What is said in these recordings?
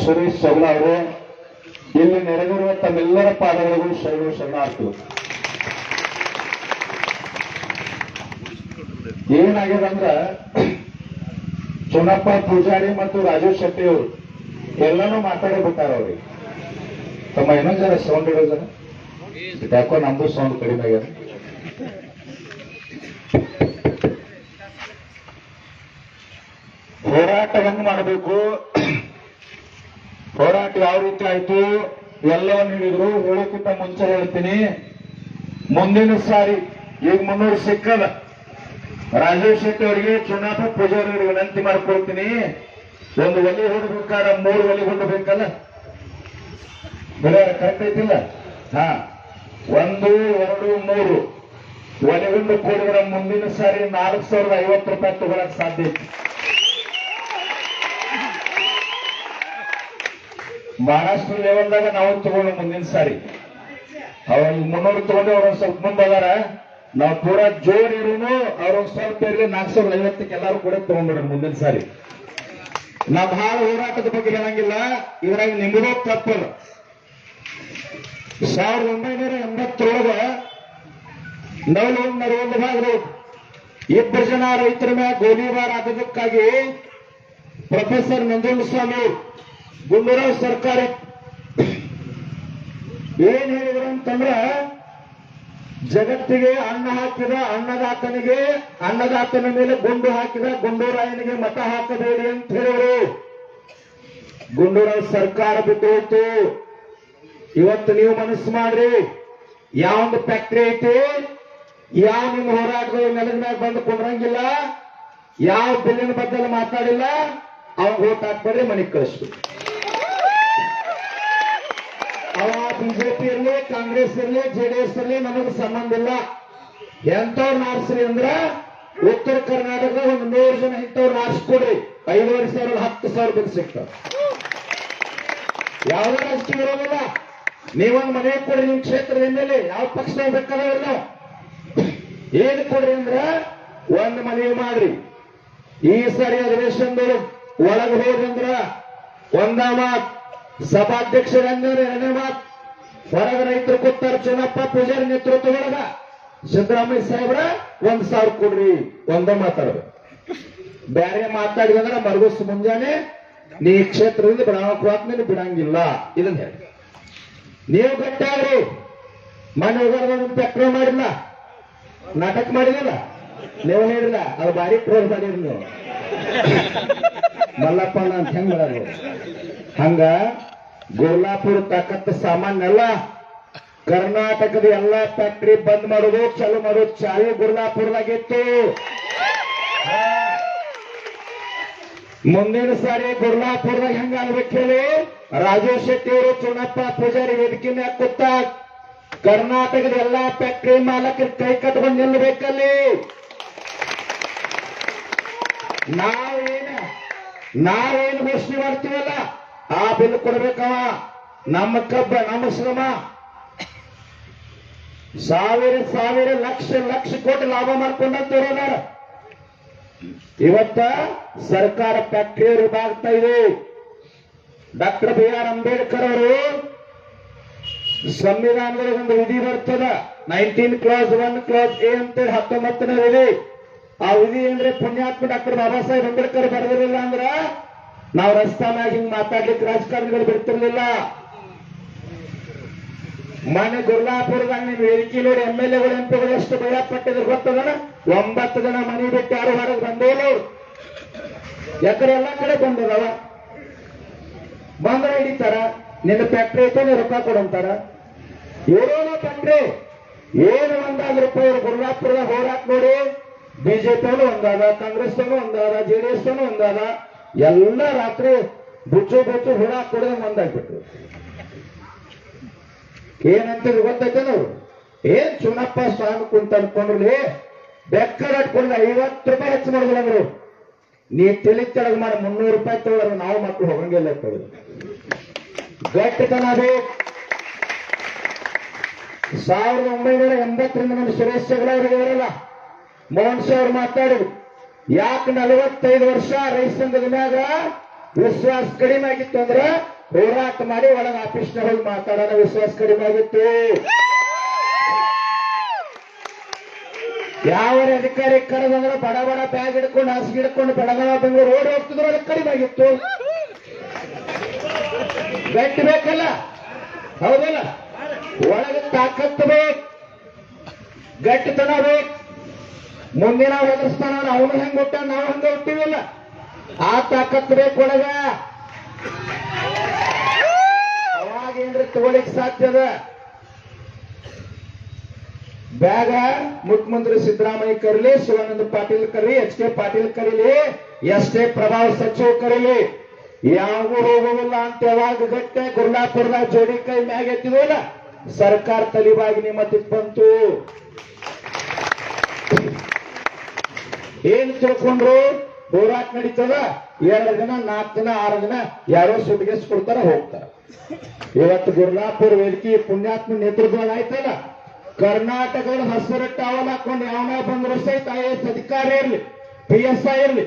ಸುರೇಶ್ ಚೌಲ ಅವರು ಇಲ್ಲಿ ನೆರೆದಿರುವ ತಮ್ಮೆಲ್ಲರ ಪಾದಗಳಿಗೂ ಶರಣಾರ್ಥಿಗಳು. ಏನಾಗಿದೆ ಅಂದ್ರ ಚುನಪ್ಪ ಪೂಜಾರಿ ಮತ್ತು ರಾಜೇಶ್ ಶೆಟ್ಟಿ ಅವರು ಎಲ್ಲಾನು ಮಾತಾಡಿ ಬಿಟ್ಟಾರ ಅವ್ರಿಗೆ. ತಮ್ಮ ಇನ್ನೊಂದ್ ಜನ ಸೌಂಡ್ ಇಡೋ ಜನ ಯಾಕೋ ನಮ್ದು ಸೌಂಡ್ ಕಡಿಮೆ ಆಗ್ಯದ. ಹೋರಾಟ ಹೆಂಗ್ ಮಾಡಬೇಕು, ಹೋರಾಟ ಯಾವ ರೀತಿ ಆಯ್ತು ಎಲ್ಲವನ್ನು ಹೇಳಿದ್ರು. ಹೇಳೋಕ್ಕಿಂತ ಮುಂಚೆ ಹೇಳ್ತೀನಿ, ಮುಂದಿನ ಸಾರಿ ಈಗ 300 ಸಿಕ್ಕದ ರಾಜೇಶ್ ಶೆಟ್ಟಿ ಅವರಿಗೆ ಚುನಾಪಾ ಪೂಜಾರಿ ಅವರಿಗೆ ವಿನಂತಿ ಮಾಡ್ಕೊಳ್ತೀನಿ. ಒಂದು ಒಲಿ ಹೊಡಬೇಕಾದ್ರೆ 3 ಒಲಿ ಹೊಡಬೇಕಲ್ಲ, ಕರೆಕ್ಟ್ ಐತಿಲ್ಲ? 1, 2, 3 ಒಲೆಗೊಂಡು ಕೂಡಿದ್ರೆ ಮುಂದಿನ ಸಾರಿ 4050 ರೂಪಾಯಿ ತಗೊಳಕ್ ಸಾಧ್ಯ ಐತಿ. ಮಹಾರಾಷ್ಟ್ರ ಲೆವೆಲ್ದಾಗ ನಾವು ತಗೊಂಡು ಮುಂದಿನ ಸಾರಿ ಅವ್ರ 300 ತಗೊಂಡು ಅವ್ರೊಂದ್ ಸ್ವಲ್ಪ ಮುಂದಾರ. ನಾವು ಪೂರಾ ಜೋರ್ ಇರೋನು ಅವ್ರೊಂದ್ ಸ್ವಲ್ಪ ಇರಲಿ 450ಕ್ಕೆ ಎಲ್ಲಾರು ಕೂಡ ತಗೊಂಡ್ಬಿಡ್ರಿ ಮುಂದಿನ ಸಾರಿ. ನಾ ಬಹಳ ಹೋರಾಟದ ಬಗ್ಗೆ ಹೇಳಂಗಿಲ್ಲ, ಇದ್ರಾಗ ನಿಮಗೂ ತಪ್ಪಲ್ಲ. 1987 ನವಲೂರಿನ ಭಾಗದಲ್ಲಿ 2 ಜನ ರೈತರ ಮೇಲೆ ಗೋಲಿಬಾರ್ ಆಗೋದಕ್ಕಾಗಿ ಪ್ರೊಫೆಸರ್ ನಂಜುಂಡಸ್ವಾಮಿ ಗುಂಡೂರಾವ್ ಸರ್ಕಾರಿ ಏನ್ ಹೇಳಿದ್ರು ಅಂತಂದ್ರ, ಜಗತ್ತಿಗೆ ಅನ್ನ ಹಾಕಿದ ಅನ್ನದಾತನಿಗೆ, ಅನ್ನದಾತನ ಮೇಲೆ ಗುಂಡು ಹಾಕಿದ ಗುಂಡೂರಾಯನಿಗೆ ಮತ ಹಾಕಬೇಡಿ ಅಂತ ಹೇಳಿದ್ರು. ಗುಂಡೂರಾವ್ ಸರ್ಕಾರ ಬಿಟ್ಟು ಹೋಯ್ತು. ಇವತ್ತು ನೀವು ಮನಸ್ಸು ಮಾಡ್ರಿ, ಯಾವೊಂದು ಫ್ಯಾಕ್ಟರಿ ಐತಿ, ಯಾವ ನಿಮ್ಮ ಹೋರಾಟಗಳು ನೆಲದ ಮ್ಯಾಗ ಬಂದು ಕೊಂಡ್ರಂಗಿಲ್ಲ, ಯಾವ ಬಿಲ್ಲಿನ ಬದ್ದಲ್ಲಿ ಮಾತಾಡಿಲ್ಲ, ಅವಾಗ ಓಟ್ ಹಾಕ್ಬೇಡ್ರಿ, ಮನೆಗೆ ಕಳಿಸ್ಬೇಕು. ಅವ ಬಿಜೆಪಿ ಇರಲಿ, ಕಾಂಗ್ರೆಸ್ ಇರಲಿ, ಜೆಡಿಎಸ್ ಇರಲಿ, ನಮಗೆ ಸಂಬಂಧ ಇಲ್ಲ. ಎಂತವ್ರು ಆರಿಸ್ರಿ ಅಂದ್ರ ಉತ್ತರ ಕರ್ನಾಟಕದ ಒಂದು 100 ಜನ ಇಂಥವ್ರು ಆರಿಸ್ಕೊಡ್ರಿ, 5,500 10,000 ಬಿಲ್ ಸಿಗ್ತಾವ. ಯಾವುದೇ ರಾಜಕೀಯ ಇರೋದಿಲ್ಲ. ನೀವೊಂದು ಮನೆ ಕೊಡ್ರಿ, ನಿಮ್ ಕ್ಷೇತ್ರದ ಮೇಲೆ ಯಾವ ಪಕ್ಷ ಬೇಕಾದಲ್ಲ, ಏನ್ ಕೊಡ್ರಿ ಅಂದ್ರ ಒಂದು ಮನವಿ ಮಾಡ್ರಿ. ಈ ಸಾರಿ ಅಧಿವೇಶನದವರು ಒಳಗೆ ಹೋದ್ರಂದ್ರ ಒಂದ ಮಾತ್, ಸಭಾಧ್ಯಕ್ಷರಂದ್ರೆ 2ನೇ ಮಾತ್, ಹೊರಗ ರೈತರು ಕೂತಾರ ಚುನಪ್ಪ ಪೂಜಾರಿ ನೇತೃತ್ವದೊಳಗ ಸಿದ್ದರಾಮಯ್ಯ ಸಾಹೇಬ್ರ 1,000 ಕೊಡ್ರಿ, ಒಂದೇ ಮಾತಾಡ್ಬೇಕು. ಬೇರೆ ಮಾತಾಡಿದಂದ್ರ ಮರಗುಸ್ ಮುಂಜಾನೆ ನೀ ಕ್ಷೇತ್ರದಿಂದ ಬಿಡಾಕ ಬಿಡಂಗಿಲ್ಲ. ಇದನ್ನ ಹೇಳಿ ನೀವು ಗಟ್ಟಾಗ್ರಿ. ಮನೆ ಫ್ಯಾಕ್ಟ್ರಿ ಮಾಡಿಲ್ಲ, ನಾಟಕ ಮಾಡಿದಿಲ್ಲ, ನೀವು ಹೇಳಿಲ್ಲ, ಅದು ಬಾರಿ ಪ್ರೋರ್ ಮಾಡಿರಿ ನೀವು. ಮಲ್ಲಪ್ಪ ಅಂತ ಹೆಂಗ್ ಮಾಡೋದು? ಹಂಗ ಗುರ್ಲಾಪುರ ತಾಕತ್ತು ಸಾಮಾನ್ಯ ಅಲ್ಲ. ಕರ್ನಾಟಕದ ಎಲ್ಲಾ ಫ್ಯಾಕ್ಟ್ರಿ ಬಂದ್ ಮಾಡೋದು ಚಾಲು ಮಾಡೋದು ಚಾವಿ ಗುರ್ಲಾಪುರದಾಗಿತ್ತು. ಮುಂದಿನ ಸಾರಿ ಗುರ್ಲಾಪುರದಾಗ ಹೆಂಗ ಆಗ್ಬೇಕು ಹೇಳಿ, ರಾಜೇಶ್ ಶೆಟ್ಟಿ ಅವರು ಚುನಪ್ಪ ಪೂಜಾರಿ ವೇದಿಕೆ ಮ್ಯಾಗ ಕೂತ ಕರ್ನಾಟಕದ ಎಲ್ಲಾ ಫ್ಯಾಕ್ಟ್ರಿ ಮಾಲಕರ ಕೈ ಕಟ್ಕೊಂಡು ನಿಲ್ಲಬೇಕಲ್ಲಿ. ನಾವೇನು ಘೋಷಣೆ ಮಾಡ್ತೀವಲ್ಲ ಆ ಬಿಲ್ ಕೊಡ್ಬೇಕವ. ನಮ್ಮ ಕಬ್ಬ, ನಮ್ಮ ಶ್ರಮ, ಸಾವಿರ ಲಕ್ಷ ಕೋಟಿ ಲಾಭ ಮಾಡ್ಕೊಂಡಂತಿರೋದಾರ. ಇವತ್ತ ಸರ್ಕಾರ ಫ್ಯಾಕ್ಟರಿ ವಿಭಾಗ್ತಾ ಇದೆ. ಡಾಕ್ಟರ್ BR ಅಂಬೇಡ್ಕರ್ ಅವರು ಸಂವಿಧಾನದ ಒಂದು ವಿಧಿ ಬರ್ತದ, 19 ಕ್ಲಾಸ್ 1 ಕ್ಲಾಸ್ A ಅಂತೇಳಿ 19ನೇ ವಿಧಿ. ಆ ವಿಧಿ ಅಂದ್ರೆ ಪುಣ್ಯಾತ್ಮ ಡಾಕ್ಟರ್ ಬಾಬಾ ಸಾಹೇಬ್ ಅಂಬೇಡ್ಕರ್ ಬರೆದಿರಲಿಲ್ಲ ಅಂದ್ರ ನಾವು ರಸ್ತಾನಾಗ ಹಿಂಗ್ ಮಾತಾಡ್ಲಿಕ್ಕೆ ರಾಜಕಾರಣಿಗಳು ಬಿಡ್ತಿರ್ಲಿಲ್ಲ. ಮನೆ ಗುರ್ಲಾಪುರದಾಗ ನೀವು ವೇದಿಕೆ ನೋಡಿ MLA-ಗಳು MP-ಗಳು ಎಷ್ಟು ಭಯಪಟ್ಟಿದ್ರು ಗೊತ್ತದನ? 9 ಜನ ಮನೆ ಬಿಟ್ಟು ಯಾರು ಹೊರಗೆ ಬಂದಿಲ್ಲ. ಯಾಕಂದ್ರೆ ಎಲ್ಲಾ ಕಡೆ ಬಂದದವ, ಬಂದ್ರೆ ಹಿಡಿತಾರ. ನಿನ್ನ ಫ್ಯಾಕ್ಟ್ರಿ ಐತೆ, ನೀವು ರೊಕ್ಕ ಕೊಡಂತಾರ. ಏನೇನೋ ಫ್ಯಾಕ್ಟ್ರಿ ಏನು 1,000 ರೂಪಾಯಿ ಗುರ್ಲಾಪುರದಾಗ ಹೋರಾಟ ನೋಡಿ. ಬಿಜೆಪಿ ಅವನು ಒಂದಾದ, ಕಾಂಗ್ರೆಸ್ ಅವನು ಒಂದಾದ, JDS ಅವನು ಒಂದಾದ, ಎಲ್ಲ ರಾತ್ರಿ ಬುಚ್ಚು ಹುಡ ಕೊಡೋದು ಒಂದಾಗ್ಬಿಟ್ರು. ಏನಂತ ಗೊತ್ತೈತೆ ನಾವು? ಏನ್ ಚುನಪ್ಪ ಸ್ವಾಮಿ ಕುಂತ ಅನ್ಕೊಂಡ್ರಿ, ಬೆಕ್ಕರ್ ಅಟ್ಕೊಂಡ್ರೆ 50 ರೂಪಾಯಿ ಹೆಚ್ಚು ಮಾಡಿದ್ರು. ನೀ ತಿಳಿತೊಳಗೆ ಮಾಡಿ 300 ರೂಪಾಯಿ ತಗೊಳ್ರೆ ನಾವು ಮಕ್ಕಳು ಹೋಗಂಗಿಲ್ಲ. ಗಟ್ಟಿತನ ಬೇಕು. 1980 ನಮ್ಮ ಸುರೇಶ್ ಚೌಲ ಅವರಿಗೆ ಇರಲ್ಲ, ಮೋಹನ್ ಅವ್ರು ಮಾತಾಡಿದ್ರು. ಯಾಕೆ 45 ವರ್ಷ ರೈತ ಸಂಘದ ಮ್ಯಾಗ ವಿಶ್ವಾಸ ಕಡಿಮೆ ಆಗಿತ್ತು ಅಂದ್ರ ಹೋರಾಟ ಮಾಡಿ ಒಳಗ ಆಫೀಸ್ನ ಹೋಗಿ ಮಾತಾಡೋಣ. ವಿಶ್ವಾಸ ಕಡಿಮೆ ಆಗಿತ್ತು, ಯಾವ ಅಧಿಕಾರಿ ಕರೆದಂದ್ರೆ ಬಡ ಬಡ ಬ್ಯಾಗ್ ಹಿಡ್ಕೊಂಡು ಹಾಸಿಗೆ ಹಿಡ್ಕೊಂಡು ಬೆಳಗಾವ ಬೆಂಗಳೂರು ಓಡಿ ಹೋಗ್ತಿದ್ರು, ಅದಕ್ಕೆ ಕಡಿಮೆ ಆಗಿತ್ತು. ಗಟ್ಟಿ ಬೇಕಲ್ಲ, ಹೌದಲ್ಲ? ಒಳಗೆ ತಾಕತ್ತು ಬೇಕು, ಗಟ್ಟಿತನ ಬೇಕು. ಮುಂದಿನ ಒದರ್ಸ್ತಾನ ಅವನು ಹೆಂಗ್ ಹುಟ್ಟ ನಾವು ಹಂಗ ಹುಟ್ಟಿವಿಲ್ಲ, ಆ ತಾಕತ್ತು ಬೇಕು ಒಳಗ. ಅವಾಗ ಏನ್ರಿ ತಗೊಳಿಕ್ ಸಾಧ್ಯದ? ಬ್ಯಾಗ ಮುಖ್ಯಮಂತ್ರಿ ಸಿದ್ದರಾಮಯ್ಯ ಕರೀಲಿ, ಶಿವಾನಂದ ಪಾಟೀಲ್ ಕರೀಲಿ, ಎಚ್ ಕೆ ಪಾಟೀಲ್ ಕರೀಲಿ, ಎಷ್ಟೇ ಪ್ರಭಾವ ಸಚಿವ ಕರೀಲಿ, ಯಾವಾಗೂ ಹೋಗುವುದಿಲ್ಲ ಅಂತ ಯಾವಾಗ ಗಟ್ಟೆ ಗುರ್ಲಾಪುರದಾಗ ಜೋಡಿ ಕೈ ಮ್ಯಾಗ ಎತ್ತಿದ್ವಲ್ಲ, ಸರ್ಕಾರ ತಲಿಬಾಗಿ ನಿಮ್ಮ ಬಂತು. ಏನ್ ತಿಳ್ಕೊಂಡ್ರು? ಹೋರಾಟ ನಡೀತದ, 2 ದಿನ 4 ದಿನ 6 ದಿನ ಯಾರೋ ಸುಟ್ಗೆಸ್ ಕೊಡ್ತಾರ, ಹೋಗ್ತಾರ. ಇವತ್ತು ಗುರ್ಲಾಪುರ ವೇದಿಕೆ ಪುಣ್ಯಾತ್ಮ ನೇತೃತ್ವ ಆಯ್ತಲ್ಲ, ಕರ್ನಾಟಕದ ಹಸಿರು ಟಾವಲ್ ಹಾಕೊಂಡು ಯಾವನ ಬಂದ್ರು ಸಹಿತ IAS ಅಧಿಕಾರಿ ಇರ್ಲಿ, PSI ಇರ್ಲಿ,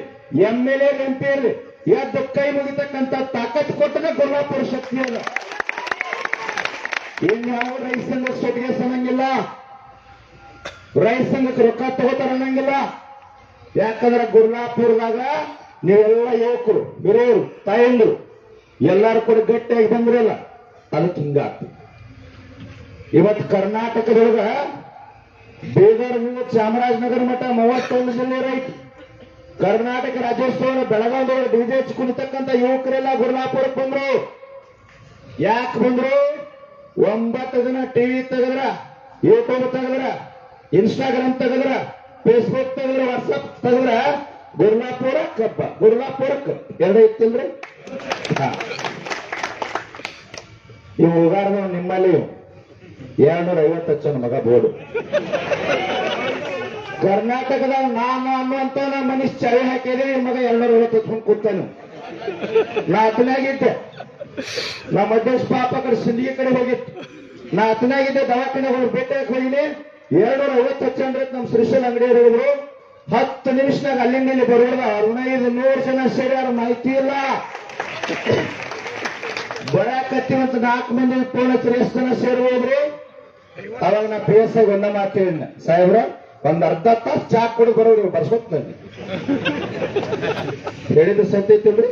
MLA MP ಇರ್ಲಿ, ಎದ್ದು ಕೈ ಮುಗಿತಕ್ಕಂತ ತಾಕತ್ ಕೊಟ್ಟನೆ ಗುರ್ಲಾಪುರ ಶಕ್ತಿ ಅದ. ಇನ್ಯಾವ ರೈತ ಸಂಘ ಸುಟ್ಗೆಸ್ ಅನ್ನಂಗಿಲ್ಲ, ರೈತ ಸಂಘಕ್ಕೆ ರೊಕ್ಕ ತಗೋತಾರ ಅನ್ನಂಗಿಲ್ಲ. ಯಾಕಂದ್ರೆ ಗುರ್ಲಾಪುರದಾಗ ನೀವೆಲ್ಲ ಯುವಕರು, ಹಿರಿಯರು, ತಾಯಂದ್ರು ಎಲ್ಲಾರು ಕೂಡ ಗಟ್ಟಿಯಾಗಿ ಬಂದ್ರಲ್ಲ, ಅದಕ್ಕೆ ಹಿಂಗಾಗ್ತದೆ. ಇವತ್ತು ಕರ್ನಾಟಕದೊಳಗ ಬೀದರ್ನಿಂದ ಚಾಮರಾಜನಗರ ಮಠ 31 ಜಿಲ್ಲೆ ರೈತ. ಕರ್ನಾಟಕ ರಾಜ್ಯೋತ್ಸವ ಬೆಳಗಾವಿದೊಳಗೆ ಡಿಜೆ ಕುಣಿತಕ್ಕಂಥ ಯುವಕರೆಲ್ಲ ಗುರ್ಲಾಪುರಕ್ಕೆ ಬಂದ್ರು. ಯಾಕೆ ಬಂದ್ರು? 9 ದಿನ ಟಿವಿ ತೆಗೆದ್ರ, ಯೂಟ್ಯೂಬ್ ತೆಗೆದ್ರ, ಇನ್ಸ್ಟಾಗ್ರಾಮ್ ತೆಗೆದ್ರ, ಫೇಸ್ಬುಕ್ ತೆಗೆದ್ರ, ವಾಟ್ಸಪ್ ತೆಗೆದ್ರ ಗುರ್ಲಾಪುರ ಕಬ್ಬ, ಗುರ್ಲಾಪುರ ಕಬ್ಬ ಎರಡು ಇತ್ತಿಲ್ರಿ. ಇವು ಉಗಾರದ ನಿಮ್ಮಲ್ಲಿ 250 ಹಚ್ಚನ ಮಗ ಬೋರ್ಡು. ಕರ್ನಾಟಕದಾಗ ನಾನು ಅನ್ನುವಂತ ಮನುಷ್ಯ ಚಾವಿ ಹಾಕಿದ್ರೆ ಮಗ 250 ಹಚ್ಕೊಂಡು ಕೂತಾನು. ನಾ ಹತ್ತನಾಗಿದ್ದೆ, ನಮ್ಮ ಮಧ್ಯೇಶ್ ಪಾಪ ಕಡೆ ಸಿಂಧಿಗೆ ಕಡೆ ಹೋಗಿತ್ತು. ನಾ ಹತ್ತನಾಗಿದ್ದೆ, ದವಾಖಾನೆ ಹೋಗಿ ಭೇಟಿಯಾಗಿ ಹೋಗಿನಿ. 250 ಹಚ್ಚಂದ್ರೆ ನಮ್ಮ ಶ್ರೀಶೈಲ ಅಂಗಡಿಯವರು ಹೇಳಿದ್ರು, 10 ನಿಮಿಷನಾಗ ಅಲ್ಲಿಂದ ಇಲ್ಲಿ ಬರೋದ 1500 ಜನ ಸೇರ್ಯಾರ, ಮಾಹಿತಿ ಇಲ್ಲ. ಬರಾಕತ್ತೀವಂತ 4 ಮಂದಿ ಫೋನ್ ಹಚ್ಚಿ ಎಷ್ಟು ಜನ ಸೇರ್ಬೋದ್ರಿ? ಅವಾಗ ನಾ PSI ಒಂದ ಮಾತು ಹೇಳಿನ, ಸಾಹೇಬ್ರ ಒಂದ್ ಅರ್ಧ ತಾಸು ಚಾ ಕೊಡಿ ಬರೋರು ಬರ್ಸೋತ್ ನಂಗೆ ಹೇಳಿದ್ದು ಸತ್ತೈತಿಲ್ರಿ.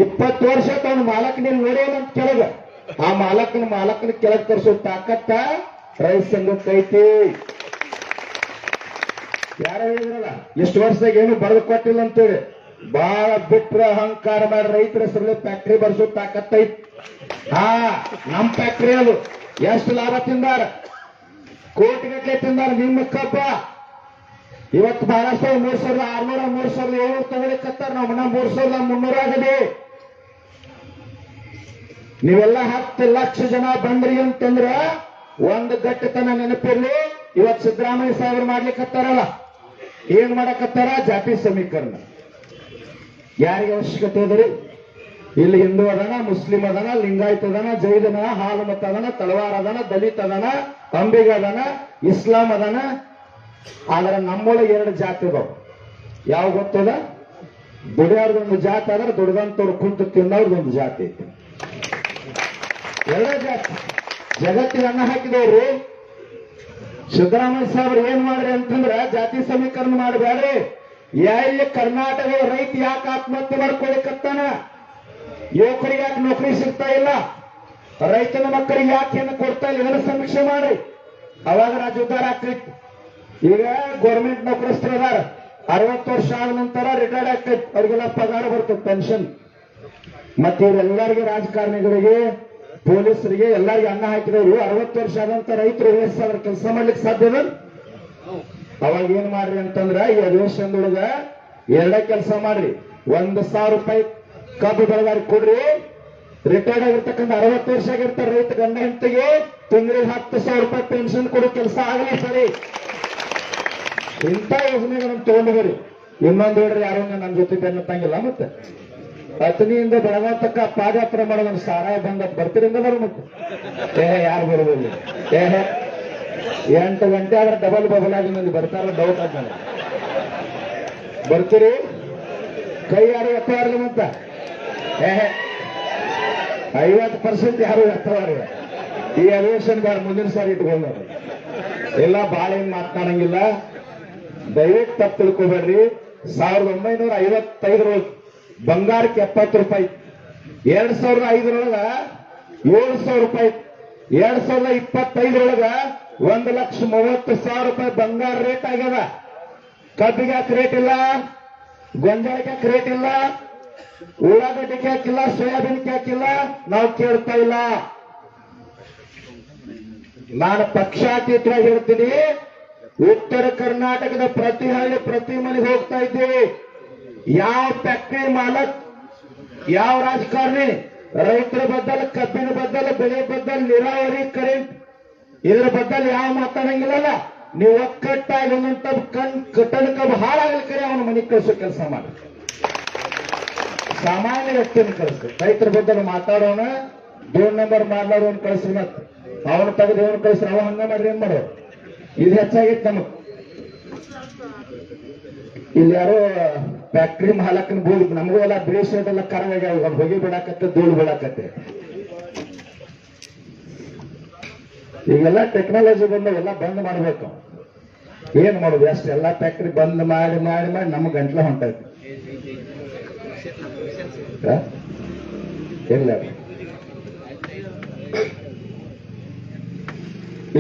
20 ವರ್ಷ ಅವನ ಮಾಲಕ್ ನೀನು ನೋಡೋನಂತ ಕೆಳಗ, ಆ ಮಾಲಕನ ಕೆಳಗ್ ತರಿಸೋ ತಾಕತ್ತ ರೈತ ಸಂಘಕ್ಕೆ ಐತಿ. ಯಾರ ಹೇಳಿದ್ರಲ್ಲ ಎಷ್ಟು ವರ್ಷದಾಗ ಏನು ಬರೆದು ಕೊಟ್ಟಿಲ್ಲ ಅಂತೇಳಿ, ಬಾಳ ಬಿಟ್ರ ಅಹಂಕಾರ ಮಾಡಿ ರೈತರ ಹೆಸರಲ್ಲಿ ಫ್ಯಾಕ್ಟ್ರಿ ಬರ್ಸೋ ತಾಕತ್ತೈತಿ. ನಮ್ ಫ್ಯಾಕ್ಟ್ರಿ ಅದು ಎಷ್ಟು ಲಾಭ ತಿಂದಾರ, ಕೋಟಿಗಟ್ಟಲೆ ತಿಂದಾರ ನಿಮ್ಮ ಕಬ್ಬ. ಇವತ್ತು ಬಹಳಷ್ಟು 3600 3700 ತಗೊಳಿಕತ್ತಾರ, ನಾವು 3300 ಆಗದೆ. ನೀವೆಲ್ಲ 10 ಲಕ್ಷ ಜನ ಬಂದ್ರಿ ಅಂತಂದ್ರ ಒಂದು ಗಟ್ಟಿತನ ನೆನಪಿರ್ಲಿ. ಇವತ್ತು ಸಿದ್ದರಾಮಯ್ಯ ಸಾಹೇಬರು ಮಾಡ್ಲಿಕ್ಕತ್ತಾರಲ್ಲ, ಏನ್ ಮಾಡಕತ್ತಾರ? ಜಾತಿ ಸಮೀಕರಣ. ಯಾರಿಗೆ ಅವಶ್ಯಕತೆ ಅದ್ರಿ? ಇಲ್ಲಿ ಹಿಂದೂ ಅದನ, ಮುಸ್ಲಿಂ ಅದನ, ಲಿಂಗಾಯತ್ ಅದನ, ಜೈದನ, ಹಾಲು ಮತ ಅದನ, ತಳವಾರ ಅದನ, ದಲಿತ ಅದನ, ಅಂಬಿಗ ಅದನ, ಇಸ್ಲಾಂ ಅದನ. ಆದ್ರೆ ನಮ್ಮೊಳಗೆ 2 ಜಾತಿ ಅದಾವ. ಯಾವ ಗೊತ್ತದ? ದುಡಿಯೋರ್ದೊಂದು ಜಾತಿ ಆದ್ರೆ ದುಡ್ದಂತವ್ರು ಕುಂತು ತಿನ್ನೋರ್ದೊಂದು ಜಾತಿ ಐತಿ. 2 ಜಾತಿ ಜಗತ್ತಿಗೆ ಅನ್ನ ಹಾಕಿದವ್ರು. ಸಿದ್ದರಾಮಯ್ಯ ಸಾಹೇಬ್ರು ಏನ್ ಮಾಡ್ರಿ ಅಂತಂದ್ರ ಜಾತಿ ಸಮೀಕರಣ ಮಾಡಬೇಡ್ರಿ. ಎಲ್ಲಿ ಕರ್ನಾಟಕದ ರೈತ ಯಾಕೆ ಆತ್ಮಹತ್ಯೆ ಮಾಡ್ಕೊಳಿಕತ್ತಾನ? ಯುವಕರಿಗೆ ಯಾಕೆ ನೌಕರಿ ಸಿಗ್ತಾ ಇಲ್ಲ? ರೈತನ ಮಕ್ಕಳಿಗೆ ಯಾಕೆ ಏನು ಕೊಡ್ತಾ ಇಲ್ಲ? ಇದನ್ನ ಸಮೀಕ್ಷೆ ಮಾಡ್ರಿ, ಅವಾಗ ರಾಜ್ಯ ಉದ್ಧಾರ ಆಗ್ತೈತಿ. ಈಗ ಗೌರ್ಮೆಂಟ್ ನೌಕರಸ್ಥರು ಅದಾರ, 60 ವರ್ಷ ಆದ ನಂತರ ರಿಟೈರ್ಡ್ ಆಗ್ತೈತಿ, ಅವ್ರಿಗೆಲ್ಲ ಪಗಾರ ಬರ್ತದೆ, ಪೆನ್ಷನ್. ಮತ್ತೆ ಇವರೆಲ್ಲರಿಗೆ, ರಾಜಕಾರಣಿಗಳಿಗೆ, ಪೊಲೀಸರಿಗೆ ಎಲ್ಲರಿಗೆ ಅನ್ನ ಹಾಕಿದವರು 60 ವರ್ಷ ಆದಂತ ರೈತರು ವಯಸ್ಸಾದ್ರೆ ಕೆಲಸ ಮಾಡ್ಲಿಕ್ಕೆ ಸಾಧ್ಯದ? ಅವಾಗ ಏನ್ ಮಾಡ್ರಿ ಅಂತಂದ್ರ ಈ ಅಧಿವೇಶನದೊಳಗ 2 ಕೆಲಸ ಮಾಡ್ರಿ. 1,000 ರೂಪಾಯಿ ಕಬ್ಬು ಬೆಳೆಗಾರಿ ಕೊಡ್ರಿ. ರಿಟೈರ್ಡ್ ಆಗಿರ್ತಕ್ಕಂಥ 60 ವರ್ಷ ಆಗಿರ್ತಾರೆ ರೈತ ಗಂಡ ಹೆಂಡತಿಗೆ ತಿಂಗಳಿಗೆ 10,000 ರೂಪಾಯಿ ಪೆನ್ಷನ್ ಕೊಡೋ ಕೆಲಸ ಆಗಲಿ ಸರಿ. ಇಂಥ ಯೋಜನೆಗಳನ್ನು ತಗೊಂಡಿದ್ರಿ. ಇನ್ನೊಂದು ಹೇಳ್ರಿ, ಯಾರು ನನ್ನ ಜೊತೆ ಬೆನ್ನತ್ತಂಗಿಲ್ಲ. ಮತ್ತೆ ಅತನಿಯಿಂದ ಬೆಳಗಾವ್ ತಕ್ಕ ಪಾದಯಾತ್ರೆ ಮಾಡೋದನ್ನು ಸಾರಾಯ ಬಂದ ಬರ್ತೀರಿಂದ ಬರು. ಮತ್ತೆ ಯಾರು ಬರೋದಿಲ್ಲ. 8 ಗಂಟೆ ಆದ್ರೆ ಡಬಲ್ ಬಬಲ್ ಆಗಿ ಬರ್ತಾರ ಡೌಟ್ ಆಗ ಬರ್ತೀರಿ. ಕೈ ಯಾರು ಎತ್ತವಾರ್ಲಿ ಅಂತ 50% ಯಾರು ಎತ್ತವಾರಿ ಈ ಅಧಿವೇಶನ ಬೇಡ, ಮುಂದಿನ ಸಾರಿ ಇಟ್ಕೊಂಡು ಎಲ್ಲ ಬಾಳ ಏನ್ ಮಾತನಾಡಂಗಿಲ್ಲ. ದಯವಿಟ್ಟು ತಪ್ಪು ತಿಳ್ಕೊಬೇಡ್ರಿ. 1955 ಬಂಗಾರಕ್ಕೆ 70 ರೂಪಾಯಿ, 2005 7,000 ರೂಪಾಯಿ, 2025 1,30,000 ರೂಪಾಯಿ ಬಂಗಾರ ರೇಟ್ ಆಗ್ಯದ. ಕಬ್ಬಿಗೆ ಯಾಕೆ ರೇಟ್ ಇಲ್ಲ, ಗೊಂಜಾಳಕ್ಕೆ ಯಾಕೆ ರೇಟ್ ಇಲ್ಲ, ಉಳ್ಳಾಗಡ್ಡಿಗೆ ಹಾಕಿಲ್ಲ, ಸೋಯಾಬೀನ್ಗೆ ಹಾಕಿಲ್ಲ, ನಾವು ಕೇಳ್ತಾ ಇಲ್ಲ. ನಾನು ಪಕ್ಷಾತೀತವಾಗಿ ಹೇಳ್ತೀನಿ, ಉತ್ತರ ಕರ್ನಾಟಕದ ಪ್ರತಿ ಹಳ್ಳಿ ಪ್ರತಿ ಮನೆಗೆ ಹೋಗ್ತಾ ಇದ್ದೀವಿ. ಯಾವ ಫ್ಯಾಕ್ಟರಿ ಮಾಲಕ್, ಯಾವ ರಾಜಕಾರಣಿ ರೈತರ ಬದ್ದಲ್, ಕಬ್ಬಿನ ಬದ್ದಲ್, ಬೆಳೆ ಬದ್ದಲ್, ನೀರಾವರಿ, ಕರೆಂಟ್ ಇದ್ರ ಬದ್ದಲ್ ಯಾವ ಮಾತಾಡಂಗಿಲ್ಲಲ್ಲ. ನೀವು ಒಕ್ಕಟ್ಟಾಗಿ ಒಂದೊಂದು ಕಟ್ಟಡ ಕಬ್ಬು ಹಾಳಾಗಲಿಕ್ಕೆ ಅವನ ಮನೆಗೆ ಕಳಿಸೋ ಕೆಲಸ ಮಾಡಿ. ಸಾಮಾನ್ಯ ವ್ಯಕ್ತಿಯನ್ನು ಕಳಿಸ್ತು. ರೈತರ ಬದ್ದಲ್ ಮಾತಾಡೋಣ, 2 ನಂಬರ್ ಮಾಡ್ಲಾರೋನ್ ಕಳಿಸ್ರಿ, ಮತ್ತೆ ಅವನು ತೆಗೆದು ಅವನು ಕಳಿಸ್ರಿ, ಅವ ಹಂಗ ಮಾಡ್ರಿ ಏನ್ ಮಾಡೋರು. ಇದು ಹೆಚ್ಚಾಗಿತ್ತು ನಮಗ್. ಇಲ್ಲಿ ಯಾರೋ ಫ್ಯಾಕ್ಟ್ರಿ ಮಾಲಕನ ಬೋಲ್ ನಮಗೂ ಎಲ್ಲ ಬೇಸೋದೆಲ್ಲ ಕರವಾಗ್ಯಾವ, ಹೊಗೆ ಬಿಡಾಕತ್ತೆ, ಧೂಳು ಬಿಡಾಕತ್ತೆ. ಈಗೆಲ್ಲ ಟೆಕ್ನಾಲಜಿ ಬಂದು ಎಲ್ಲ ಬಂದ್ ಮಾಡ್ಬೇಕು. ಏನ್ ಮಾಡೋದು, ಅಷ್ಟು ಎಲ್ಲಾ ಫ್ಯಾಕ್ಟ್ರಿ ಬಂದ್ ಮಾಡಿ ಮಾಡಿ ಮಾಡಿ ನಮ್ಗೆ ಗಂಟ್ಲ ಹೊಂಟೈತಿ. ಇಲ್ಲ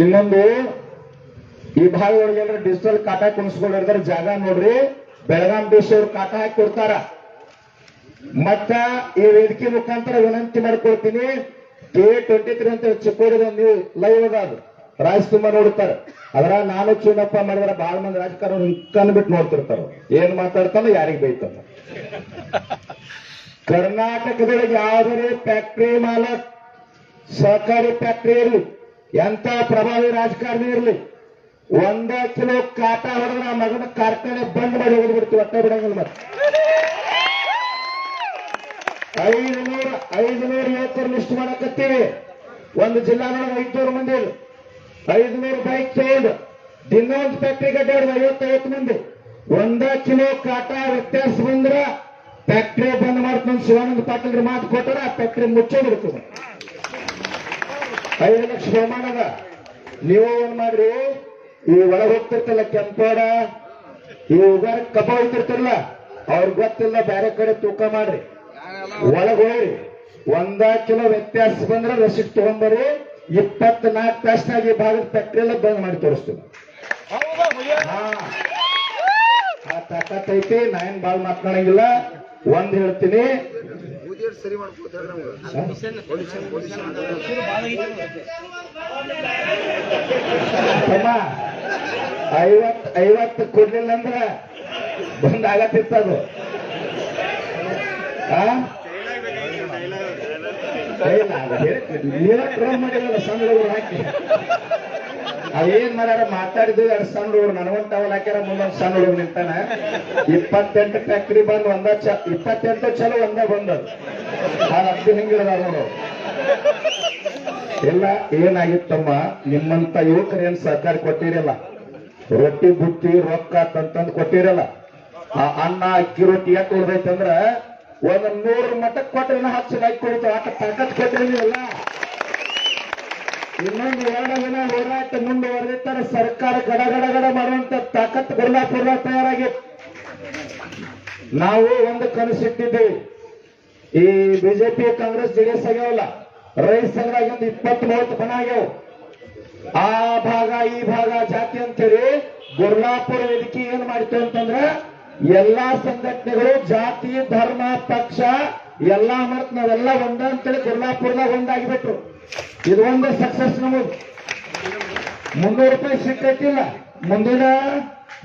ಇನ್ನೊಂದು, ಈ ಭಾಗದೊಳಗೆ ಎಲ್ಲರೂ ಡಿಜಿಟಲ್ ಕಾಟಾ ಕುಣಿಸ್ಕೊಂಡಿರ್ತಾರೆ, ಜಾಗ ನೋಡ್ರಿ. ಬೆಳಗಾಂ ಡಿಸಿ ಅವ್ರು ಕಾಟಾ ಹಾಕಿ ಕೊಡ್ತಾರ. ಮತ್ತ ಈ ವೇದಿಕೆ ಮುಖಾಂತರ ವಿನಂತಿ ಮಾಡ್ಕೊಳ್ತೀನಿ, K23 ಅಂತ ಚಿಕ್ಕೋಡಿದ ನೀವು ಲೈವ್ ಅದ, ಅದು ರಾಜ್ ತುಂಬಾ ನೋಡ್ತಾರೆ. ಅದ್ರ ನಾನು ಚೂನಪ್ಪ ಮಾಡಿದ್ರೆ ಬಹಳ ಮಂದಿ ರಾಜಕಾರಣ ಹಿಂಕನ್ ಬಿಟ್ಟು ನೋಡ್ತಿರ್ತಾರ. ಏನ್ ಮಾತಾಡ್ತಾನೋ ಯಾರಿಗ್ ಬೈತಾನ. ಕರ್ನಾಟಕದೊಳಗೆ ಯಾವುದೇ ಫ್ಯಾಕ್ಟರಿ ಮಾಲಕ್, ಸಹಕಾರಿ ಫ್ಯಾಕ್ಟರಿ ಇರಲಿ, ಎಂತ ಪ್ರಭಾವಿ ರಾಜಕಾರಣಿ ಇರಲಿ, 1 ಕಿಲೋ ಕಾಟಾ ಹೊಡೆದ್ರೆ ಆ ಮಗನ ಕಾರ್ಖಾನೆ ಬಂದ್ ಮಾಡಿ ಹೋಗಿ ಬಿಡ್ತೀವಿ, ಒಟ್ಟ ಬಿಡಂಗಿಲ್ಲ. ಮತ್ತೆ 500 ಯುವಕರು ಲಿಸ್ಟ್ ಮಾಡಕತ್ತೀವಿ. ಒಂದು ಜಿಲ್ಲಾದೊಳಗೆ 500 ಮಂದಿ, 500 ಬೈಕ್ ತಗೊಂಡು ದಿನ ಒಂದು ಫ್ಯಾಕ್ಟ್ರಿ ಗಡ್ಡಾಡಿದ 50 ಮಂದಿ. 1 ಕಿಲೋ ಕಾಟಾ ವ್ಯತ್ಯಾಸ ಬಂದ್ರ ಫ್ಯಾಕ್ಟ್ರಿ ಬಂದ್ ಮಾಡ್ಕೊಂಡು ಶಿವಾನಂದ ಪಾಟೀಲ್ ಮಾತು ಕೊಟ್ಟರೆ ಆ ಫ್ಯಾಕ್ಟ್ರಿ ಮುಚ್ಚೇ ಬಿಡ್ತದೆ. 5 ಲಕ್ಷ ಬಹುಮಾನದ. ನೀವು ಏನ್ ಮಾಡ್ರಿ, ಈ ಒಳಗೆ ಹೋಗ್ತಿರ್ತಲ್ಲ ಕೆಂಪೋಡ, ಈ ಉಗಾರ ಕಬ್ಬ ಹೋಗ್ತಿರ್ತಿರಲ್ಲ, ಅವ್ರಿಗೆ ಗೊತ್ತಿಲ್ಲ, ಬೇರೆ ಕಡೆ ತೂಕ ಮಾಡ್ರಿ, ಒಳಗೆ ಹೋಗ್ರಿ. 1 ಕಿಲೋ ವ್ಯತ್ಯಾಸ ಬಂದ್ರೆ ರಸೀಟ್ ತಗೊಂಡ್ಬರಿ. 24 ತಾಸಿನಾಗ ಈ ಭಾಗದ ಫ್ಯಾಕ್ಟ್ರಿ ಎಲ್ಲ ಬಂದ್ ಮಾಡಿ ತೋರಿಸ್ತೀವಿ. ಆ ತಾಕತ್ ಐತಿ. ನಾ ಏನ್ ಬಾಳ್ ಮಾತನಾಡಂಗಿಲ್ಲ. ಒಂದ್ ಹೇಳ್ತೀನಿ, ತಮ್ಮ 50 ಕೊಡ್ಲಿಲ್ಲ ಅಂದ್ರ ಬಂದ್ ಆಗತ್ತಿತ್ತದು. ನೀವ ಟ್ರೋಲ್ ಮಾಡಿರಲ್ಲ ಸಣ್ಣ ಹುಡುಗರು ಹಾಕಿ. ಅವೇನ್ ಮಾಡ್ಯಾರ, ಮಾತಾಡಿದ್ವಿ 2 ಸಣ್ಣ ಹುಡುಗರು ನನಗೊಂದು ಟವಲ್ ಹಾಕ್ಯಾರ, ಮುಂದೊಂದು ಸಣ್ಣ ಹುಡುಗರು ನಿಂತಾನ. 28 ಫ್ಯಾಕ್ಟ್ರಿ ಬಂದ್ 28 ಚಲೋ ಒಂದೇ ಬಂದದು. ಅದು ಹಿಂಗಿರದ ನೋಡು. ಎಲ್ಲ ಏನಾಗಿತ್ತಮ್ಮ, ನಿಮ್ಮಂತ ಯುವಕರೇನ್ ಸಹಕಾರ ಕೊಟ್ಟಿರಲ್ಲ, ರೊಟ್ಟಿ ಬುತ್ತಿ ರೊಕ್ಕ ತಂತಂದು ಕೊಟ್ಟಿರಲ್ಲ. ಆ ಅನ್ನ ಅಕ್ಕಿ ರೊಟ್ಟಿ ಯಾಕೆ ಉಳ್ದೈತಂದ್ರ 100 ಮಠಕ್ಕೆ ಕೊಟ್ಟರೆ 10 ಲೈಕ್ ಕೊಡ್ತಾವ. ಆಟ ತಾಕತ್ ಕೊಟ್ಟಿರಲಿಲ್ಲ. ಇನ್ನೊಂದು 2 ದಿನ ಹೋರಾಟ ಮುಂದುವರೆದಿರ್ತಾರೆ. ಸರ್ಕಾರ ಗಡಗಡ ಮಾಡುವಂತ ತಾಕತ್ ಗುರ್ಲಾಪುರ ತಯಾರಾಗಿ ನಾವು ಒಂದು ಕನಸಿಟ್ಟಿದ್ದೀವಿ. ಈ ಬಿಜೆಪಿ ಕಾಂಗ್ರೆಸ್ ಜೆಡಿಎಸ್ ಆಗ್ಯಾವಲ್ಲ, ರೈತ ಸಂಘದಾಗ ಒಂದು 20-30 ಬಣ ಆಗ್ಯಾವ. ಆ ಭಾಗ ಈ ಭಾಗ ಜಾತಿ ಅಂತೇಳಿ ಗುರ್ಲಾಪುರ ವೇದಿಕೆ ಏನ್ ಮಾಡಿತು ಅಂತಂದ್ರೆ, ಎಲ್ಲಾ ಸಂಘಟನೆಗಳು ಜಾತಿ ಧರ್ಮ ಪಕ್ಷ ಎಲ್ಲಾ ಮರ್ತ್ ನಾವೆಲ್ಲ ಒಂದ ಅಂತೇಳಿ ಗುರ್ಲಾಪುರದಾಗ ಒಂದಾಗಿಬಿಟ್ರು. ಇದು ಒಂದು ಸಕ್ಸಸ್. ನಮಗ್ 300 ರೂಪಾಯಿ ಸಿಕ್ಕೈತಿಲ್ಲ. ಮುಂದಿನ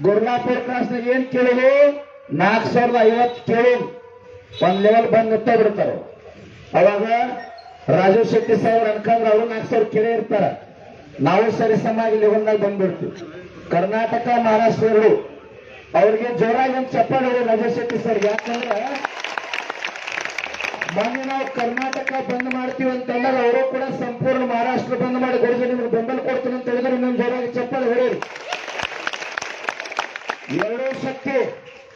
ಗುರ್ಲಾಪುರ ಕ್ರಾಸ್ನಾಗ ಏನ್ ಕೇಳಿದ್ರು, 4,050 ಕೇಳಿ ಒಂದ್ ಲೆವೆಲ್ ಬಂದ್ ನಿಂತ ಬಿಡ್ತಾರ. ಅವಾಗ ರಾಜು ಶೆಟ್ಟಿ ಸಾಹೇಬ್ರ ಅನ್ಕಂದ್ರೆ ಅವರು 4,000 ಕೇಳೇ ಇರ್ತಾರ. ನಾವು ಸರಿ ಸಮಾಜ ಲೆವೆಲ್ನಾಗ ಬಂದ್ಬಿಡ್ತೀವಿ. ಕರ್ನಾಟಕ ಮಹಾರಾಷ್ಟ್ರ ಎರಡು ಅವ್ರಿಗೆ ಜೋರಾಗಿ ಒಂದು ಚಪ್ಪಾಳೆ ರಾಜು ಶೆಟ್ಟಿ ಸರ್. ಯಾಕಂದ್ರೆ ಮೊನ್ನೆ ನಾವು ಕರ್ನಾಟಕ ಬಂದ್ ಮಾಡ್ತೀವಿ ಅಂತಂದ್ರೆ ಅವರು ಕೂಡ ಸಂಪೂರ್ಣ ಮಹಾರಾಷ್ಟ್ರ ಬಂದ್ ಮಾಡಿ ಗುರುಜಿ ನಿಮ್ಗೆ ಬೆಂಬಲ ಕೊಡ್ತೀನಿ ಅಂತ ಹೇಳಿದ್ರೆ ಇನ್ನೊಂದು ಜೋರಾಗಿ ಚಪ್ಪಾಳೆ ಹೊಡೆಯಿರಿ. ಎರಡೂ ಶಕ್ತಿ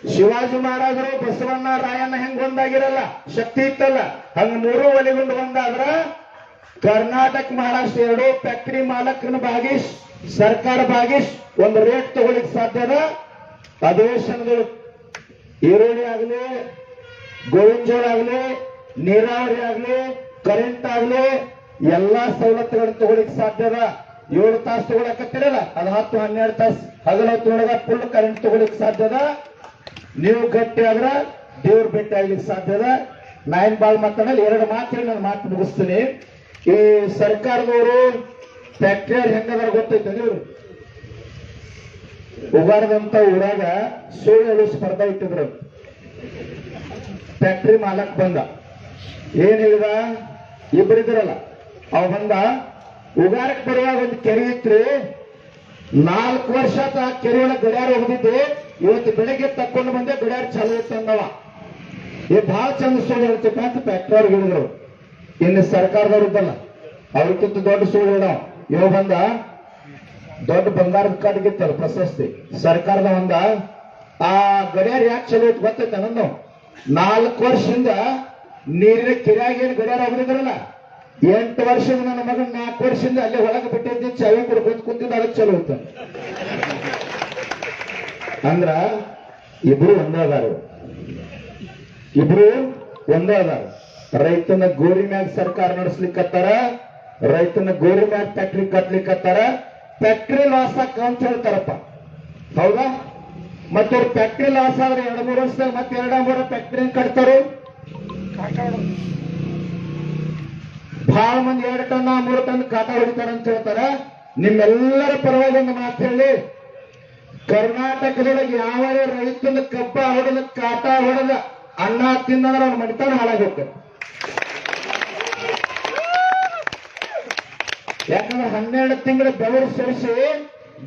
ಶಿವಾಜಿ ಮಹಾರಾಜರು ಬಸವಣ್ಣ ರಾಯಣ್ಣ ಹೆಂಗ್ ಒಂದಾಗಿರಲ್ಲ, ಶಕ್ತಿ ಇತ್ತಲ್ಲ, ಹಂಗ ಮೂರು ಒಲಿಗೊಂಡು ಒಂದಾದ್ರ ಕರ್ನಾಟಕ ಮಹಾರಾಷ್ಟ್ರ ಎರಡು ಫ್ಯಾಕ್ಟರಿ ಮಾಲಕರನ್ನ ಭಾಗೀಶ್, ಸರ್ಕಾರ ಭಾಗೀಶ್ ಒಂದು ರೇಟ್ ತಗೊಳಿಕ್ ಸಾಧ್ಯ ಅದ. ಅಧಿವೇಶನಗಳು ಈರುಳ್ಳಿ ಆಗ್ಲಿ, ಗೋವಿನ ಜೋಳ ಆಗ್ಲಿ, ನೀರಾವರಿ ಆಗ್ಲಿ, ಕರೆಂಟ್ ಆಗ್ಲಿ ಎಲ್ಲಾ ಸವಲತ್ತುಗಳನ್ನು ತಗೊಳಿಕ್ ಸಾಧ್ಯ ಅದ. 7 ತಾಸು ತಗೊಳಕತ್ತಿರಲ್ಲ, ಅದು 10-12 ತಾಸು ಹಗಲೊತ್ತೊಳಗ ಫುಲ್ ಕರೆಂಟ್ ತಗೊಳಿಕ್ ಸಾಧ್ಯ ಅದ. ನೀವು ಗಟ್ಟಿ ಆದ್ರ ದೇವ್ರ ಭೇಟಿ ಆಗ್ಲಿಕ್ಕೆ ಸಾಧ್ಯ ಅದ. ನಾಯನ್ ಬಾಳ್ ಮಾತಾಡಲ್ಲ, 2 ಮಾತು ಹೇಳಿ ನಾನು ಮಾತು ಮುಗಿಸ್ತೀನಿ. ಈ ಸರ್ಕಾರದವರು ಫ್ಯಾಕ್ಟರಿ ಹೆಂಗದಾರ ಗೊತ್ತೈತೆ ಇವ್ರು, ಉಗಾರದಂತ ಊರಾಗ ಸುಳ್ಳು ಹೇಳು ಸ್ಪರ್ಧಾ ಇಟ್ಟಿದ್ರು. ಫ್ಯಾಕ್ಟರಿ ಮಾಲಕ್ ಬಂದ, ಏನ್ ಹೇಳಿದ, ಇಬ್ಬರಿದ್ರಲ್ಲ, ಅವ ಬಂದ, ಉಗಾರಕ್ಕೆ ಬರುವಾಗ ಒಂದು ಕೆರೆ ಇತ್ರಿ, 4 ವರ್ಷ ಆ ಕೆರೆ ಒಳಗೆ ಗಡಿಯಾರ ಹೋಗಿದ್ದೆ, ಇವತ್ತು ಬೆಳಗ್ಗೆ ತಕ್ಕೊಂಡು ಬಂದೆ ಗಡಿಯಾರ ಚಾಲು ಇತ್ತಂದವ. ಏ ಬಹಳ ಚಂದ ಸುಳ್ಳು ಹೇಳ್ತಪ್ಪ ಅಂತ ಫ್ಯಾಕ್ಟರಿ ಅವ್ರಿಗೆ ಹೇಳಿದ್ರು. ಇನ್ನು ಸರ್ಕಾರದವ್ರು ಇದ್ದಲ್ಲ, ಅವ್ರಿಗಿಂತ ದೊಡ್ಡ ಸುಳ್ಳು ಹೇಳ ಇವ ಬಂದ, ದೊಡ್ಡ ಬಂಗಾರದ ಕಾಡಿಗಿತ್ತಲ್ಲ ಪ್ರಶಸ್ತಿ, ಸರ್ಕಾರದ ಒಂದ ಆ ಗಡಿಯಾರ ಯಾಕೆ ಚಲೋ ಇತ್ತು ಗೊತ್ತೈತೆ ನಂದು, 4 ವರ್ಷದಿಂದ ನೀರಿನ ಕೆರೆಯಾಗ ಏನು ಗಡಿಯಾರ ಹೋಗಿದ್ರಲ್ಲ, 8 ವರ್ಷದ ನನ್ನ ಮಗನ್ 4 ವರ್ಷದಿಂದ ಅಲ್ಲೇ ಒಳಗೆ ಬಿಟ್ಟಿದ್ದೆ, ಚಾವಿ ಕೊಡ್ಕೊಂಡು ಕುಂತಿದ್ದ, ಅದಕ್ಕೆ ಚಲೋ ಇತ್ತು. ಅಂದ್ರ ಇಬ್ರು ಒಂದೇ ಅದಾರ, ಇಬ್ರು ಒಂದೇ ಅದಾರ. ರೈತನ ಗೋರಿ ಮ್ಯಾಗ ಸರ್ಕಾರ ನಡೆಸ್ಲಿಕ್ಕತ್ತಾರ, ರೈತನ ಗೋರಿ ಮ್ಯಾಗ ಫ್ಯಾಕ್ಟ್ರಿ ಕಟ್ಲಿಕ್ಕತ್ತಾರ. ಫ್ಯಾಕ್ಟ್ರಿ ಲಾಸ್ ಆಕ ಅಂತ ಹೇಳ್ತಾರಪ್ಪ, ಹೌದಾ? ಮತ್ತೆ ಫ್ಯಾಕ್ಟ್ರಿ ಲಾಸ್ ಆದ್ರೆ 2-3 ವರ್ಷದಾಗ ಮತ್ತೆ 2-3 ಫ್ಯಾಕ್ಟ್ರಿ ಕಟ್ತಾರು. ಬಹಳ ಮಂದಿ 2 ಟನ್ 3 ಟನ್ ಕಾಟ ಹೊಡಿತಾರ ಅಂತ ಹೇಳ್ತಾರ. ನಿಮ್ಮೆಲ್ಲರ ಪರವಾಗಿ ಒಂದು ಮಾತು ಹೇಳಿ, ಕರ್ನಾಟಕದೊಳಗೆ ಯಾವ ರೈತನ ಕಬ್ಬ ಹೊಡೆದ ಕಾಟ ಹೊಡೆದ ಅನ್ನ ತಿಂದಂದ್ರೆ ಅವ್ನ ಮಡಿತಾನ ಹಾಳಾಗಿ ಹೋಗ್ತಾರೆ. ಯಾಕಂದ್ರೆ 12 ತಿಂಗಳ ಬೆವರು ಸೇರಿಸಿ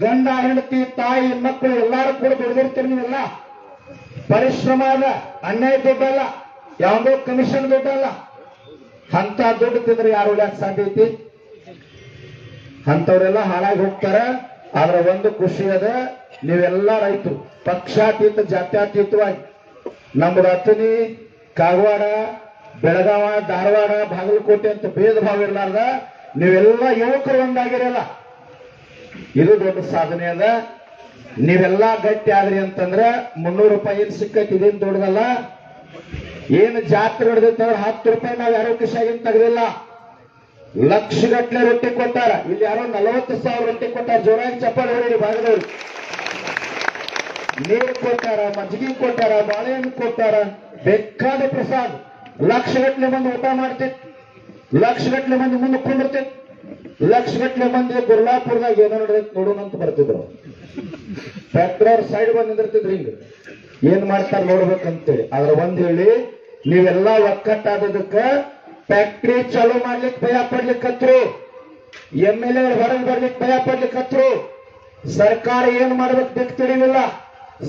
ಗಂಡ ಹೆಂಡತಿ ತಾಯಿ ಮಕ್ಕಳು ಎಲ್ಲಾರು ಕೂಡ ದುಡಿದಿರ್ತೀರಿ. ನೀವೆಲ್ಲ ಪರಿಶ್ರಮ ಅಲ್ಲ, ಅನ್ಯಾಯ ದುಡ್ಡಲ್ಲ, ಯಾವುದೋ ಕಮಿಷನ್ ದುಡ್ಡಲ್ಲ. ಅಂತ ದುಡ್ಡು ತಿಂದ್ರೆ ಯಾರು ಉಳಿಯಕ್ ಸಾಧ್ಯ ಐತಿ? ಅಂತವ್ರೆಲ್ಲ ಹಾಳಾಗಿ ಹೋಗ್ತಾರ. ಆದ್ರೆ ಒಂದು ಖುಷಿ ಅದ, ನೀವೆಲ್ಲ ರೈತರು ಪಕ್ಷಾತೀತ ಜಾತ್ಯಾತೀತವಾಗಿ ನಮ್ಮದು ಅಥಣಿ, ಕಾಗವಾಡ, ಬೆಳಗಾವ, ಧಾರವಾಡ, ಬಾಗಲಕೋಟೆ ಅಂತ ಭೇದ ಭಾವ ಇರಲಾರ್ದ ನೀವೆಲ್ಲ ಯುವಕರು ಒಂದಾಗಿರಲ್ಲ, ಇದು ದೊಡ್ಡ ಸಾಧನೆ ಅದ. ನೀವೆಲ್ಲ ಗಟ್ಟಿ ಆದ್ರಿ ಅಂತಂದ್ರೆ 300 ರೂಪಾಯಿ ಏನ್ ಸಿಕ್ಕೈತಿ, ಇದೇನ್ ದೊಡ್ಡದಲ್ಲ. ಏನು ಜಾತ್ರೆ ಹೊಡೆದೈತೆ 10 ರೂಪಾಯಿ ನಾವು ಯಾರೋ ಕಿಶಾಗಿನ್ ತೆಗೆದಿಲ್ಲ, ಲಕ್ಷಗಟ್ಲೆ ರೊಟ್ಟಿ ಕೊಟ್ಟಾರ. ಇಲ್ಲಿ ಯಾರೋ 40,000 ರೊಟ್ಟಿ ಕೊಟ್ಟಾರ. ಜೋರಾಗಿ ಚಪ್ಪಾಳೆ ಹೊಡಿ ಭಾಗದವ್ರು. ನೀರು ಕೊಟ್ಟಾರ, ಮಜ್ಜಿಗೆ ಕೊಟ್ಟಾರ, ಬಾಳೆಹಣ್ಣು ಕೊಟ್ಟಾರ, ಬೇಕಾದ ಪ್ರಸಾದ. ಲಕ್ಷಗಟ್ಲೆ ಮಂದಿ ಊಟ ಮಾಡ್ತಿತ್ತು, ಲಕ್ಷಗಟ್ಲೆ ಮಂದಿ ಮುಂದೆ ಕುಂದಿರ್ತಿತ್ತು, ಲಕ್ಷಗಟ್ಲೆ ಮಂದಿ ಗುರ್ಲಾಪುರದಾಗ ಏನೋ ನಡೆದೈತೆ ನೋಡೋಣ ಅಂತ ಬರ್ತಿದ್ರು. ಫ್ಯಾಕ್ಟ್ರಿ ಅವ್ರ ಸೈಡ್ ಬಂದ್ ನಿಂದಿರ್ತಿದ್ರು, ಹಿಂಗ ಏನ್ ಮಾಡ್ತಾರ ನೋಡ್ಬೇಕಂತೇಳಿ. ಆದ್ರೆ ಒಂದ್ ಹೇಳಿ, ನೀವೆಲ್ಲಾ ಒಕ್ಕಟ್ಟಾದದಕ್ಕ ಫ್ಯಾಕ್ಟ್ರಿ ಚಾಲೂ ಮಾಡ್ಲಿಕ್ಕೆ ಭಯ ಪಡ್ಲಿಕ್ಕತ್ರು, MLA ಹೊರಗೆ ಬರ್ಲಿಕ್ಕೆ ಭಯ ಪಡ್ಲಿಕ್ಕತ್ರು, ಸರ್ಕಾರ ಏನ್ ಮಾಡ್ಬೇಕು ಬೇಕು ತಿಳಿಲಿಲ್ಲ,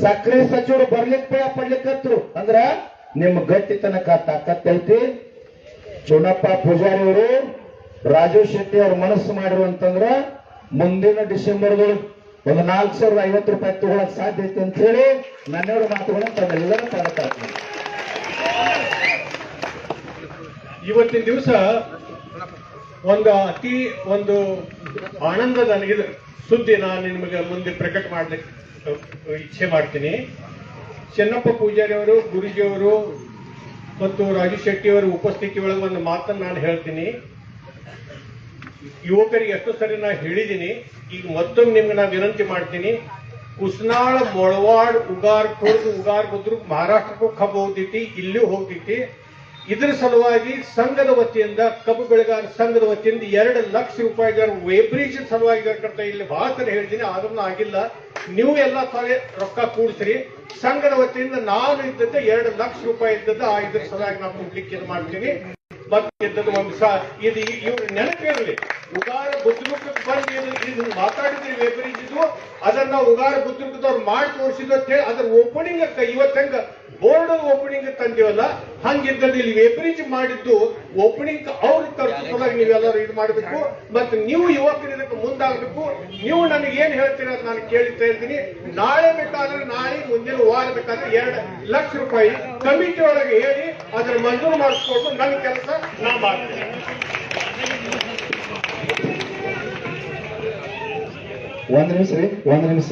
ಸಕ್ರೆ ಸಚಿವರು ಬರ್ಲಿಕ್ಕೆ ಭಯ ಪಡ್ಲಿಕ್ಕತ್ರು. ಅಂದ್ರ ನಿಮ್ ಗಟ್ಟಿತನಕ ತಾಕತ್ತೈತಿ. ಚುನಪ್ಪ ಪೂಜಾರಿ ಅವರು, ರಾಜು ಶೆಟ್ಟಿ ಅವ್ರ ಮನಸ್ಸು ಮಾಡಿರು ಅಂತಂದ್ರ ಮುಂದಿನ ಡಿಸೆಂಬರ್ಗಳು ಒಂದು 4,050 ರೂಪಾಯಿ ತಗೊಳಕ್ ಸಾಧ್ಯ ಐತಿ ಅಂತ ಹೇಳಿ ನನ್ನೆರಡು ಮಾತುಗಳನ್ನು ತಮ್ಮೆಲ್ಲರೂ ತಾಡ್ತಾರೆ. ಇವತ್ತಿನ ದಿವಸ ಒಂದು ಆನಂದದ ಇದು ಸುದ್ದಿ ನಾನು ನಿಮಗೆ ಮುಂದೆ ಪ್ರಕಟ ಮಾಡ್ಲಿಕ್ಕೆ ಇಚ್ಛೆ ಮಾಡ್ತೀನಿ. ಚೆನ್ನಪ್ಪ ಪೂಜಾರಿ ಅವರು, ಗುರುಜಿಯವರು ಮತ್ತು ರಾಜು ಶೆಟ್ಟಿ ಅವರ ಉಪಸ್ಥಿತಿ ಒಳಗೆ ಒಂದು ಮಾತನ್ನು ನಾನು ಹೇಳ್ತೀನಿ. ಯುವಕರಿಗೆ ಎಷ್ಟು ಸರಿ ನಾ ಹೇಳಿದ್ದೀನಿ, ಈಗ ಮತ್ತೊಮ್ಮೆ ನಿಮ್ಗೆ ನಾ ವಿನಂತಿ ಮಾಡ್ತೀನಿ. ಕುಸ್ನಾಳ, ಮೊಳವಾಡ್, ಉಗಾರ್, ಕುರ್ದು, ಉಗಾರ್ ಬುದ್ರು ಮಹಾರಾಷ್ಟ್ರಕ್ಕೂ ಕಬ್ಬು ಹೋಗ್ತೈತಿ, ಇಲ್ಲೂ ಹೋಗ್ತೈತಿ. ಇದರ ಸಲುವಾಗಿ ಸಂಘದ ವತಿಯಿಂದ, ಕಬ್ಬು ಬೆಳೆಗಾರ ಸಂಘದ ವತಿಯಿಂದ 2 ಲಕ್ಷ ರೂಪಾಯಿಗಳ ವೇಬ್ರಿಜ್ ಸಲುವಾಗಿ ಇಲ್ಲಿ ಬಹಳ ಸರಿ ಹೇಳ್ತೀನಿ, ಆದ್ರೂ ಆಗಿಲ್ಲ. ನೀವು ಎಲ್ಲ ಸಲ ರೊಕ್ಕ ಕೂಡಿಸ್ರಿ. ಸಂಘದ ವತಿಯಿಂದ ನಾನು ಇದ್ದದ್ದು 2 ಲಕ್ಷ ರೂಪಾಯಿ ಇದ್ದದ್ದು, ಇದ್ರ ಸಲುವಾಗಿ ನಾವು ಕೊಡ್ಲಿಕ್ಕೆ ಇದು ಮಾಡ್ತೀನಿ. ಮತ್ತೆ ಇದ್ದದ್ದು ಒಂದು ಇದು ಇವ್ರ ನೆನಪಿರಲಿ. ಉಗಾರ ಬುದ್ಧಿಮುಖಕ್ಕೆ ಬಂದು ಇದನ್ನ ಮಾತಾಡಿದ್ರಿ ವೇಬ್ರಿಜ್ ಇದು, ಅದನ್ನ ಉಗಾರ ಬುದ್ಧಿಮುಖದವ್ರು ಮಾಡಿ ತೋರಿಸಿದ್ದು ಅಂತ ಹೇಳಿ ಅದರ ಓಪನಿಂಗ್ ಇವತ್ತಂಗ ಬೋರ್ಡ್ ಓಪನಿಂಗ್ ತಂದಿವಲ್ಲ, ಹಂಗಿದ್ದಲ್ಲಿ ಇಲ್ಲಿ ವೇಬ್ರಿಜ್ ಮಾಡಿದ್ದು ಓಪನಿಂಗ್ ಅವ್ರ ತರ್ಸೋದಾಗ ನೀವೆಲ್ಲರೂ ಇದು ಮಾಡಬೇಕು. ಮತ್ತೆ ನೀವು ಯುವಕರು ಇದಕ್ಕೆ ಮುಂದಾಗಬೇಕು. ನೀವು ನನಗೆ ಏನ್ ಹೇಳ್ತೀರ ಅಂತ ನಾನು ಕೇಳ್ತಾ ಇದ್ದೀನಿ. ನಾಳೆ ಬೇಕಾದ್ರೆ ನಾಳೆ ಮುಂದಿನ ವಾರ ಬೇಕಾದ್ರೆ 2 ಲಕ್ಷ ರೂಪಾಯಿ ಕಮಿಟಿ ಒಳಗೆ ಹೇಳಿ ಅದನ್ನ ಮಂಜೂರು ಮಾಡಿಸ್ಕೊಂಡು ನನ್ನ ಕೆಲಸ ನಾ ಮಾಡ್ತೀನಿ. ಒಂದ್ ನಿಮಿಷ ರೀ, ಒಂದ್ ನಿಮಿಷ.